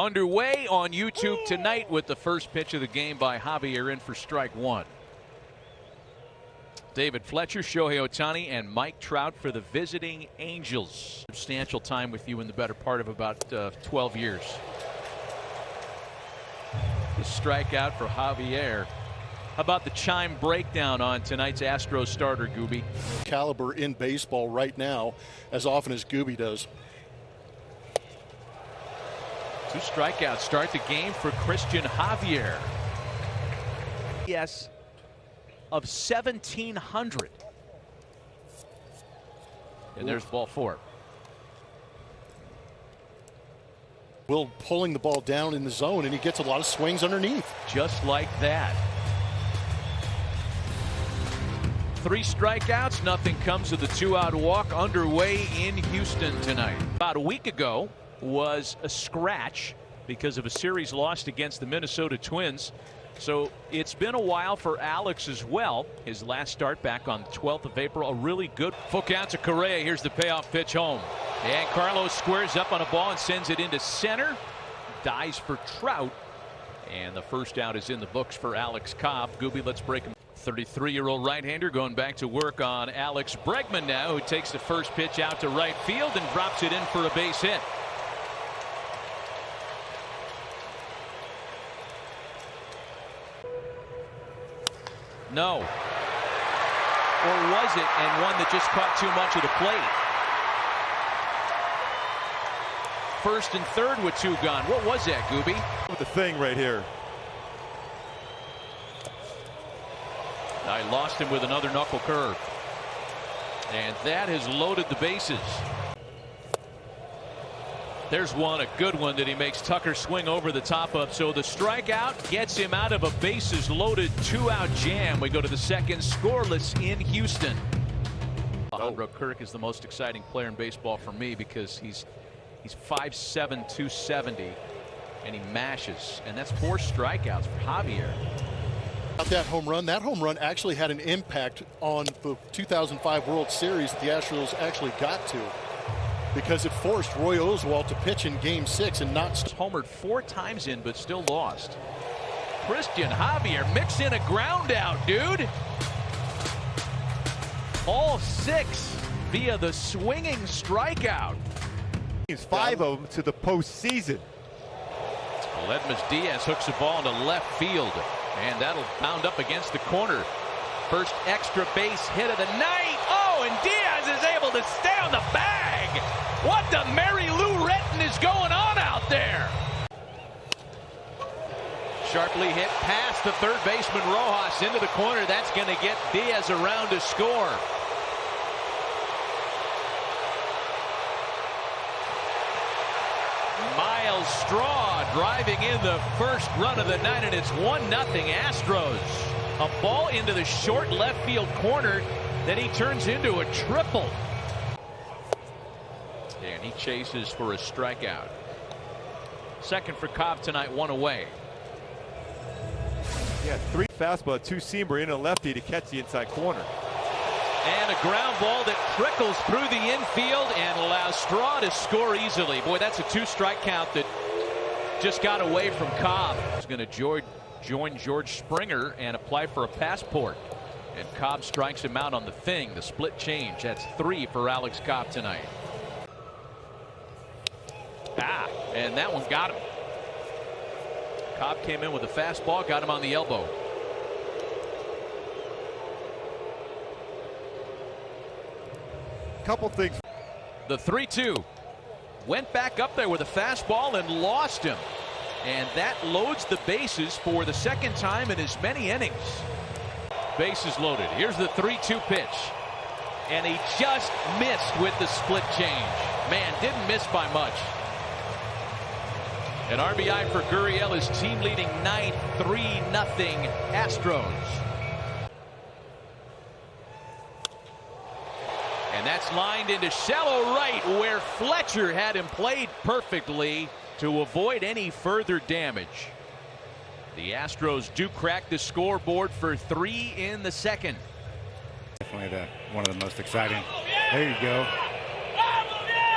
underway on YouTube tonight with the first pitch of the game by Javier in for strike one. David Fletcher, Shohei Ohtani, and Mike Trout for the visiting Angels. Substantial time with you in the better part of about 12 years. The strikeout for Javier. How about the chime breakdown on tonight's Astros starter, Gooby? Caliber in baseball right now, as often as Gooby does. 2 strikeouts start the game for Christian Javier. Yes, of 1,700. And there's ball 4. Will pulling the ball down in the zone, and he gets a lot of swings underneath. Just like that. 3 strikeouts, nothing comes of the 2-out walk underway in Houston tonight. About a week ago was a scratch because of a series lost against the Minnesota Twins. So it's been a while for Alex as well. His last start back on the 12th of April, a really good full count to Correa. Here's the payoff pitch home. And Carlos squares up on a ball and sends it into center. Dies for Trout. And the first out is in the books for Alex Cobb. Gooby, let's break him. 33-year-old right-hander going back to work on Alex Bregman now, who takes the first pitch out to right field and drops it in for a base hit. No. Or was it, and one that just caught too much of the plate? First and third with 2 gone. What was that, Gooby? With the thing right here. I lost him with another knuckle curve. And that has loaded the bases. There's one, a good one that he makes Tucker swing over the top of. So the strikeout gets him out of a bases loaded 2-out jam. We go to the second, scoreless in Houston. Alejandro Kirk is the most exciting player in baseball for me because he's 5'7", 270, and he mashes. And that's 4 strikeouts for Javier. That home run actually had an impact on the 2005 World Series that the Astros actually got to, because it forced Roy Oswalt to pitch in Game 6 and not. Homered 4 times in, but still lost. Christian Javier mix in a ground out, dude. All 6 via the swinging strikeout. He's 5 of them to the postseason. Ledmus Diaz hooks the ball into left field, and that'll bound up against the corner. First extra base hit of the night. Oh, and Diaz is able to stay on the bag. What the Mary Lou Retton is going on out there? Sharply hit past the third baseman Rojas into the corner. That's going to get Diaz around to score. Miles Straw driving in the first run of the night, and it's 1-0 Astros. A ball into the short left field corner that he turns into a triple. And he chases for a strikeout. Second for Cobb tonight, 1 away. Yeah, 3 fastball, 2-seamer in a lefty to catch the inside corner. And a ground ball that trickles through the infield and allows Straw to score easily. Boy, that's a 2-strike count that just got away from Cobb. He's going to join George Springer and apply for a passport. And Cobb strikes him out on the thing, the split change. That's 3 for Alex Cobb tonight. And that one got him. Cobb came in with a fastball, got him on the elbow. Couple things. The 3-2 went back up there with a fastball and lost him. And that loads the bases for the second time in as many innings. Bases loaded. Here's the 3-2 pitch. And he just missed with the split change. Man, didn't miss by much. An RBI for Gurriel, his team leading 9-3-0 Astros. And that's lined into shallow right, where Fletcher had him played perfectly to avoid any further damage. The Astros do crack the scoreboard for 3 in the second. Definitely one of the most exciting. There you go.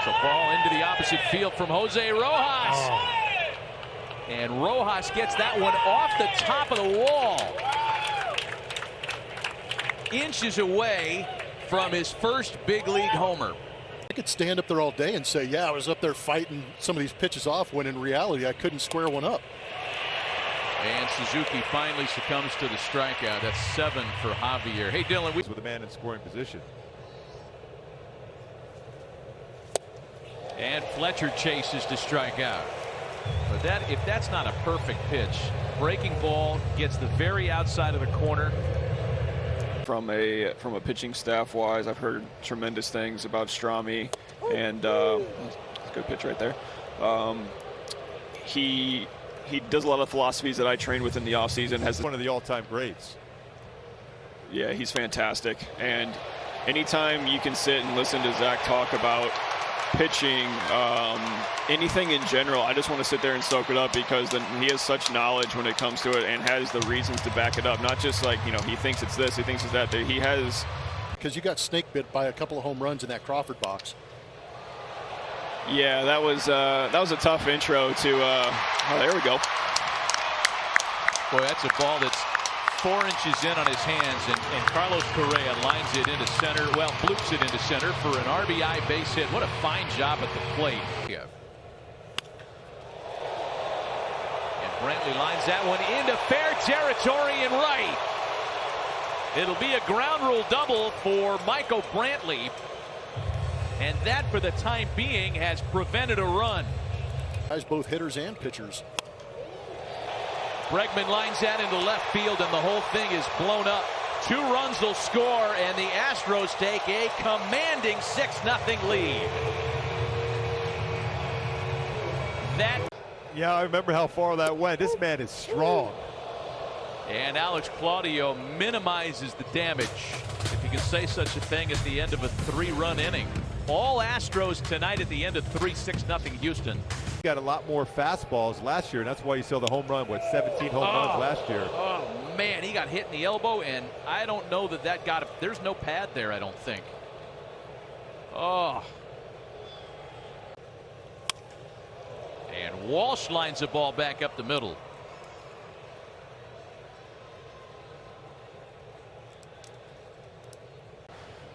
So ball into the opposite field from Jose Rojas. And Rojas gets that one off the top of the wall. Inches away from his first big league homer. I could stand up there all day and say, yeah, I was up there fighting some of these pitches off, when in reality I couldn't square one up. And Suzuki finally succumbs to the strikeout. That's 7 for Javier. Hey, Dylan. With a man in scoring position. And Fletcher chases to strike out. But if that's not a perfect pitch, breaking ball gets the very outside of the corner. From a pitching staff wise, I've heard tremendous things about Strami, and good pitch right there. He does a lot of philosophies that I train with in the offseason. Has one of the all-time greats. Yeah, he's fantastic. And anytime you can sit and listen to Zach talk about pitching, anything in general, I just want to sit there and soak it up, because then he has such knowledge when it comes to it and has the reasons to back it up. Not just like, he thinks it's this, he thinks it's that. He has. Because you got snake bit by a couple of home runs in that Crawford box. Yeah, that was a tough intro to. Oh, there we go. Boy, that's a ball that's 4 inches in on his hands, and Carlos Correa lines it into center. Well, bloops it into center for an RBI base hit. What a fine job at the plate. Yeah. And Brantley lines that one into fair territory and right. It'll be a ground rule double for Michael Brantley. And that, for the time being, has prevented a run. Guys, both hitters and pitchers. Bregman lines that into left field, and the whole thing is blown up. 2 runs will score, and the Astros take a commanding 6-0 lead. Yeah, I remember how far that went. This man is strong. And Alex Claudio minimizes the damage, if you can say such a thing, at the end of a 3-run inning. All Astros tonight at the end of 6-0 Houston. He got a lot more fastballs last year, and that's why you saw the home run with 17 home runs last year. Oh, man, he got hit in the elbow, and I don't know that got – there's no pad there, I don't think. Oh. And Walsh lines the ball back up the middle.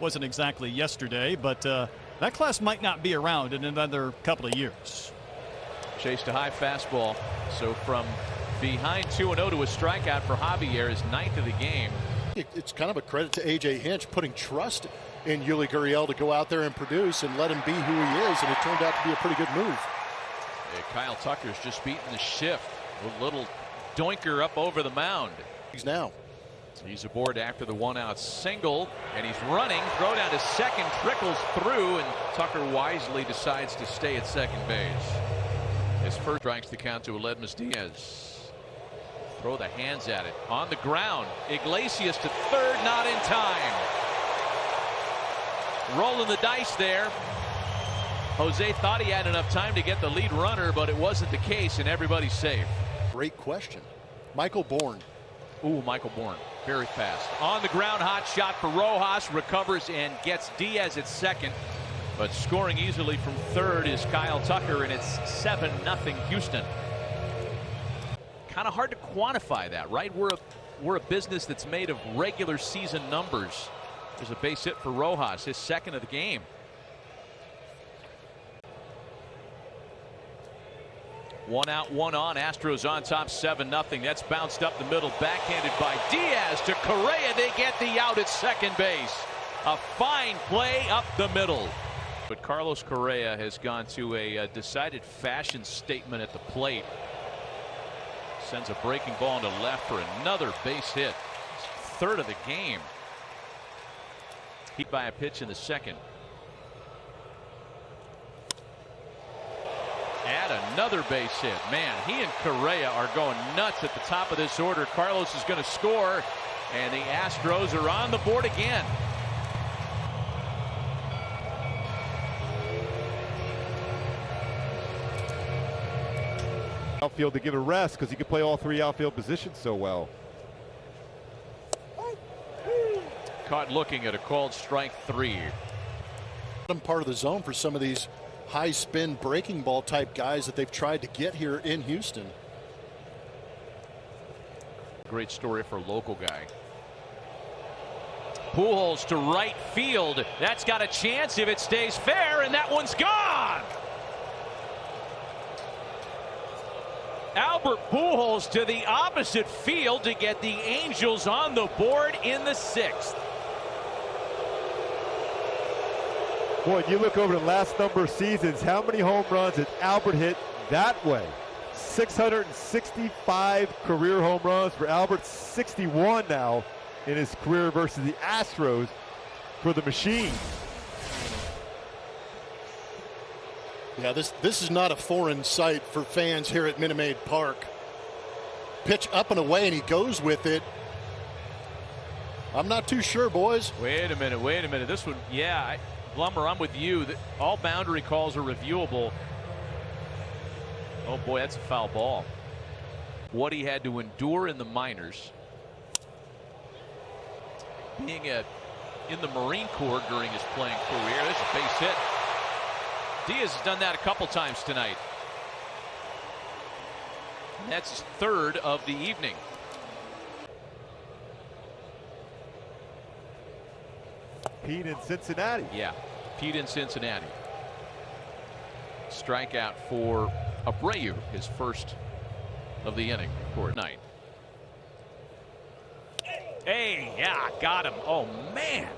Wasn't exactly yesterday, but that class might not be around in another couple of years. Chased a high fastball. So from behind 2-0 to a strikeout for Javier, his 9th of the game. It's kind of a credit to A.J. Hinch putting trust in Yuli Gurriel to go out there and produce and let him be who he is, and it turned out to be a pretty good move. Yeah, Kyle Tucker's just beating the shift. A little doinker up over the mound. He's now. He's aboard after the 1-out single, and he's running. Throw down to second, trickles through, and Tucker wisely decides to stay at second base. His first strikes the count to Aledmus Diaz. Throw the hands at it. On the ground, Iglesias to third, not in time. Rolling the dice there. Jose thought he had enough time to get the lead runner, but it wasn't the case, and everybody's safe. Great question. Michael Bourne. Ooh, Michael Bourne, very fast. On the ground, hot shot for Rojas, recovers and gets Diaz at second. But scoring easily from third is Kyle Tucker, and it's 7-0 Houston. Kind of hard to quantify that, right? We're a business that's made of regular season numbers. There's a base hit for Rojas, his 2nd of the game. One out, one on. Astros on top, 7-0. That's bounced up the middle, backhanded by Diaz to Correa. They get the out at second base. A fine play up the middle. But Carlos Correa has gone to a decided fashion statement at the plate. Sends a breaking ball into left for another base hit. His 3rd of the game. Hit by a pitch in the 2nd. And another base hit. Man, he and Correa are going nuts at the top of this order. Carlos is going to score, and the Astros are on the board again. Outfield to give a rest because he could play all 3 outfield positions so well. Caught looking at a called strike 3. Part of the zone for some of these high spin breaking ball type guys that they've tried to get here in Houston. Great story for a local guy. Pujols to right field. That's got a chance if it stays fair, and that one's gone. Albert Pujols to the opposite field to get the Angels on the board in the 6th. Boy, you look over the last number of seasons, how many home runs did Albert hit that way? 665 career home runs for Albert, 61 now in his career versus the Astros for the machine. Yeah, this is not a foreign sight for fans here at Minute Maid Park. Pitch up and away, and he goes with it. I'm not too sure, boys. Wait a minute. This one, yeah, Blummer, I'm with you. All boundary calls are reviewable. Oh boy, that's a foul ball. What he had to endure in the minors, being in the Marine Corps during his playing career. This is a base hit. Diaz has done that a couple times tonight. And that's his 3rd of the evening. Pete in Cincinnati. Yeah, Pete in Cincinnati. Strikeout for Abreu, his 1st of the inning for tonight. Hey, yeah, got him. Oh, man.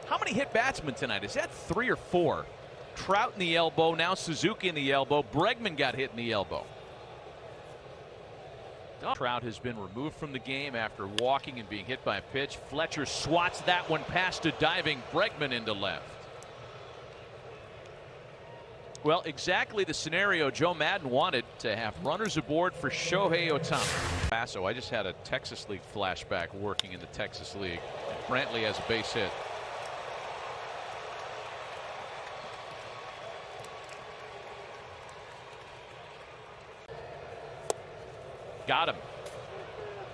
How many hit batsmen tonight? Is that 3 or 4? Trout in the elbow, now Suzuki in the elbow. Bregman got hit in the elbow. Trout has been removed from the game after walking and being hit by a pitch. Fletcher swats that one past a diving Bregman into left. Well, exactly the scenario Joe Madden wanted, to have runners aboard for Shohei Ohtani. So I just had a Texas League flashback working in the Texas League. Brantley has a base hit. Got him.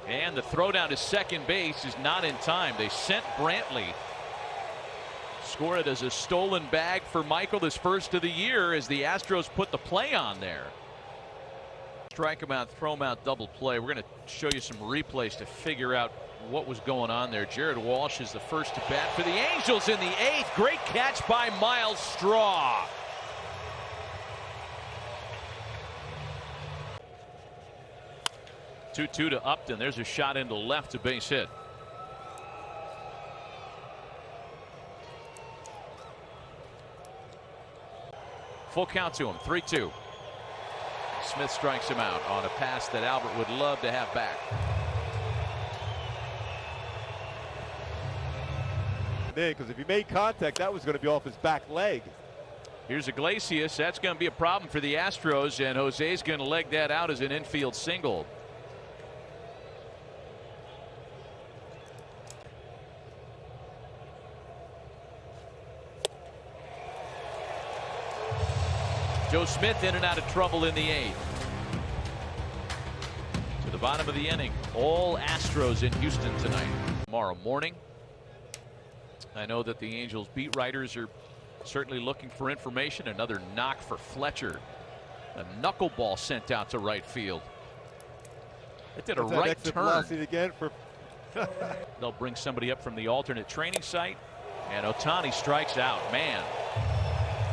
And the throw down to second base is not in time. They sent Brantley. Score it as a stolen bag for Michael, his 1st of the year, as the Astros put the play on there. Strike him out, throw him out, double play. We're going to show you some replays to figure out what was going on there. Jared Walsh is the first to bat for the Angels in the 8th. Great catch by Miles Straw. Two to Upton. There's a shot into left, a base hit. Full count to him, 3-2. Smith strikes him out on a pass that Albert would love to have back. Because if he made contact, that was going to be off his back leg. Here's Iglesias. That's going to be a problem for the Astros, and Jose's going to leg that out as an infield single. Joe Smith in and out of trouble in the 8th. To the bottom of the inning. All Astros in Houston tonight. Tomorrow morning. I know that the Angels beat writers are certainly looking for information. Another knock for Fletcher. A knuckleball sent out to right field. It did a right turn. Again for They'll bring somebody up from the alternate training site. And Ohtani strikes out. Man.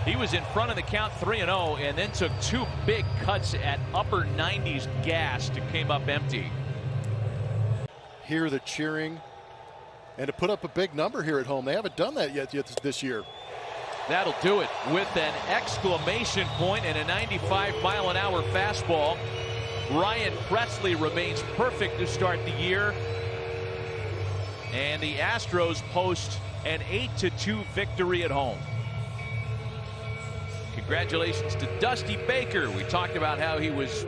He was in front of the count 3-0 and then took 2 big cuts at upper 90s gas to came up empty. Hear the cheering and to put up a big number here at home. They haven't done that yet this year. That'll do it with an exclamation point and a 95-mile-an-hour fastball. Ryan Presley remains perfect to start the year. And the Astros post an 8-2 victory at home. Congratulations to Dusty Baker. We talked about how he was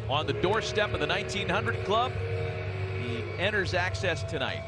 on the doorstep of the 1900 club. He enters access tonight.